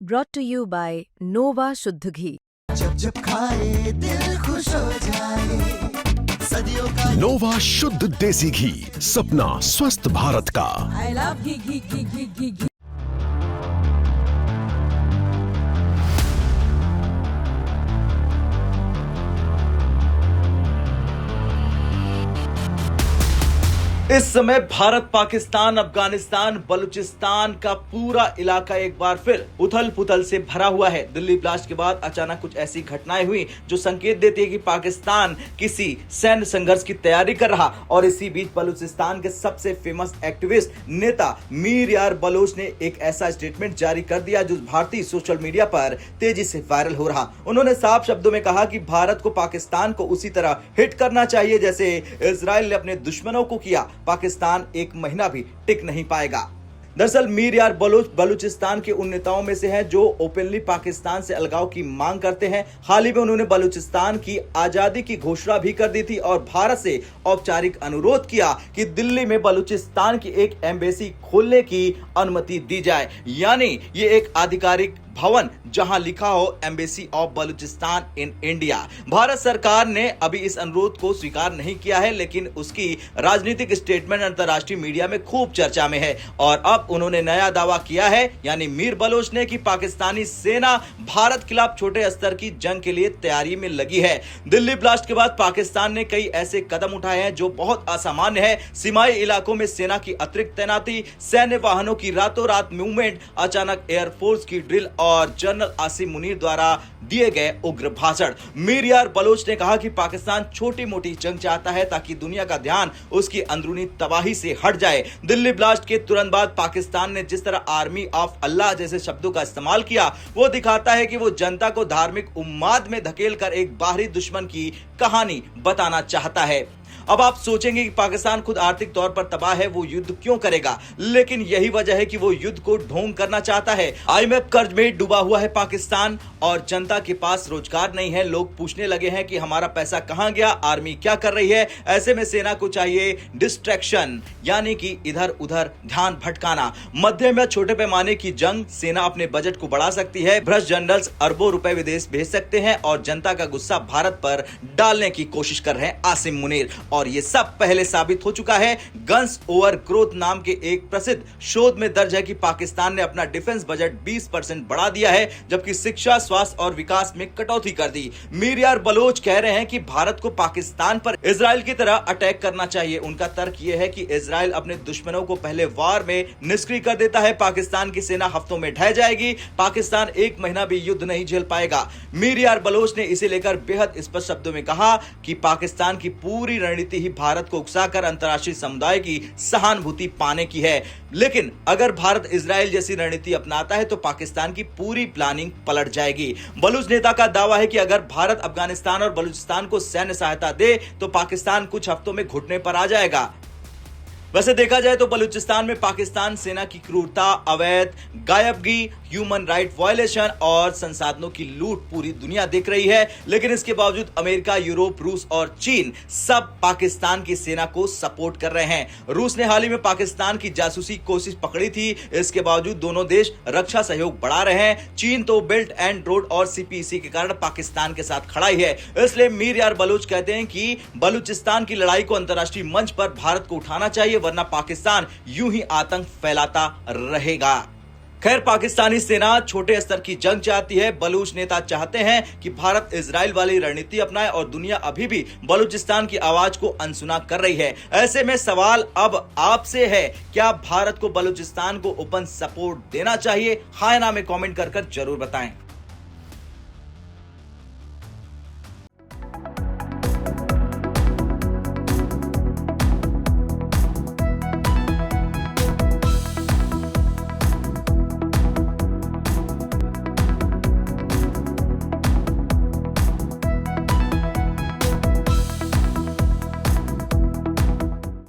brought to you by Nova शुद्ध घी। जब जब खाए दिल खुश हो जाए, सदियों का नोवा शुद्ध देसी घी, सपना स्वस्थ भारत का। I love घी। इस समय भारत, पाकिस्तान, अफगानिस्तान, बलूचिस्तान का पूरा इलाका एक बार फिर उथल पुथल से भरा हुआ है। दिल्ली ब्लास्ट के बाद अचानक कुछ ऐसी घटनाएं हुई जो संकेत देती है कि पाकिस्तान किसी सैन्य संघर्ष की तैयारी कर रहा। और इसी बीच बलूचिस्तान के सबसे फेमस एक्टिविस्ट नेता मीर यार बलोच ने एक ऐसा स्टेटमेंट जारी कर दिया जो भारतीय सोशल मीडिया पर तेजी से वायरल हो रहा। उन्होंने साफ शब्दों में कहा कि भारत को पाकिस्तान को उसी तरह हिट करना चाहिए जैसे इजराइल ने अपने दुश्मनों को किया। पाकिस्तान एक महीना भी टिक नहीं पाएगा। दरअसल मीर यार बलोच बलूचिस्तान के उन नेताओं में से हैं जो ओपनली पाकिस्तान से अलगाव की मांग करते हैं। हाल ही में उन्होंने बलूचिस्तान की आजादी की घोषणा भी कर दी थी और भारत से औपचारिक अनुरोध किया कि दिल्ली में बलूचिस्तान की एक एम्बेसी खोलने की अनुमति दी जाए, यानी ये एक आधिकारिक भवन जहां लिखा हो embassy of Balochistan in India. Bharat सरकार ने अभी इस अनुरोध को स्वीकार नहीं किया है, लेकिन उसकी राजनीतिक स्टेटमेंट अंतर्राष्ट्रीय मीडिया में खूब चर्चा में है। और अब उन्होंने नया दावा किया है, यानी मीर बलोच ने, कि पाकिस्तानी सेना भारत के खिलाफ छोटे स्तर की जंग के लिए तैयारी में लगी है। दिल्ली ब्लास्ट के बाद पाकिस्तान ने कई ऐसे कदम उठाए हैं जो बहुत असामान्य है। सीमाई इलाकों में सेना की अतिरिक्त तैनाती, सैन्य वाहनों की रातों रात मूवमेंट, अचानक एयरफोर्स की ड्रिल और जनरल आसिम मुनीर द्वारा दिए गए उग्र भाषण। मीर यार बलोच ने कहा कि पाकिस्तान छोटी मोटी जंग चाहता है ताकि दुनिया का ध्यान उसकी अंदरूनी तबाही से हट जाए। दिल्ली ब्लास्ट के तुरंत बाद पाकिस्तान ने जिस तरह आर्मी ऑफ अल्लाह जैसे शब्दों का इस्तेमाल किया, वो दिखाता है कि वो जनता को धार्मिक उन्माद में धकेलकर एक बाहरी दुश्मन की कहानी बताना चाहता है। अब आप सोचेंगे कि पाकिस्तान खुद आर्थिक तौर पर तबाह है, वो युद्ध क्यों करेगा? लेकिन यही वजह है कि वो युद्ध को ढोंग करना चाहता है। IMF कर्ज में डूबा हुआ है पाकिस्तान और जनता के पास रोजगार नहीं है। लोग पूछने लगे हैं कि हमारा पैसा कहां गया, आर्मी क्या कर रही है। ऐसे में सेना को चाहिए डिस्ट्रैक्शन, यानी कि इधर उधर ध्यान भटकाना। मध्यम या छोटे पैमाने की जंग, सेना अपने बजट को बढ़ा सकती है, भ्रष्ट जनरल्स अरबों रुपए विदेश भेज सकते हैं और जनता का गुस्सा भारत पर डालने की कोशिश कर रहे हैं आसिम मुनीर। और ये सब पहले साबित हो चुका है। गन्स ओवर ग्रोथ नाम के एक प्रसिद्ध शोध में दर्ज है कि पाकिस्तान ने अपना डिफेंस बजट 20% बढ़ा दिया है, जबकि शिक्षा, स्वास्थ्य और विकास में कटौती कर दी। मीर यार बलोच कह रहे हैं कि भारत को पाकिस्तान पर इजराइल की तरह अटैक करना चाहिए। उनका तर्क यह है कि इजराइल अपने दुश्मनों को पहले वार में निष्क्रिय कर देता है, पाकिस्तान की सेना हफ्तों में ढह जाएगी, पाकिस्तान एक महीना भी युद्ध नहीं झेल पाएगा। मीर यार बलोच ने इसे लेकर बेहद स्पष्ट शब्दों में कहा कि पाकिस्तान की पूरी रणनीति ही भारत को उकसाकर अंतर्राष्ट्रीय समुदाय की सहानुभूति पाने की है। लेकिन अगर भारत इजराइल जैसी रणनीति अपनाता है तो पाकिस्तान की पूरी प्लानिंग पलट जाएगी। बलूच नेता का दावा है कि अगर भारत अफगानिस्तान और बलूचिस्तान को सैन्य सहायता दे तो पाकिस्तान कुछ हफ्तों में घुटने पर आ जाएगा। वैसे देखा जाए तो बलूचिस्तान में पाकिस्तान सेना की क्रूरता, अवैध गायबगी, ह्यूमन राइट वायलेशन और संसाधनों की लूट पूरी दुनिया देख रही है। लेकिन इसके बावजूद अमेरिका, यूरोप, रूस और चीन सब पाकिस्तान की सेना को सपोर्ट कर रहे हैं। रूस ने हाल ही में पाकिस्तान की जासूसी कोशिश पकड़ी थी। इसके बावजूद दोनों देश रक्षा सहयोग बढ़ा रहे हैं। चीन तो बेल्ट एंड रोड और CPEC के कारण पाकिस्तान के साथ खड़ा ही है। इसलिए मीर यार बलोच कहते हैं कि बलूचिस्तान की लड़ाई को अंतर्राष्ट्रीय मंच पर भारत को उठाना चाहिए, वरना पाकिस्तान यूं ही आतंक फैलाता रहेगा। खैर, पाकिस्तानी सेना छोटे स्तर की जंग चाहती है। बलूच नेता चाहते हैं कि भारत इजराइल वाली रणनीति अपनाए और दुनिया अभी भी बलूचिस्तान की आवाज को अनसुना कर रही है। ऐसे में सवाल अब आपसे है, क्या भारत को बलूचिस्तान को ओपन सपोर्ट देना चाहिए? हां या ना में कमेंट कर जरूर बताएं।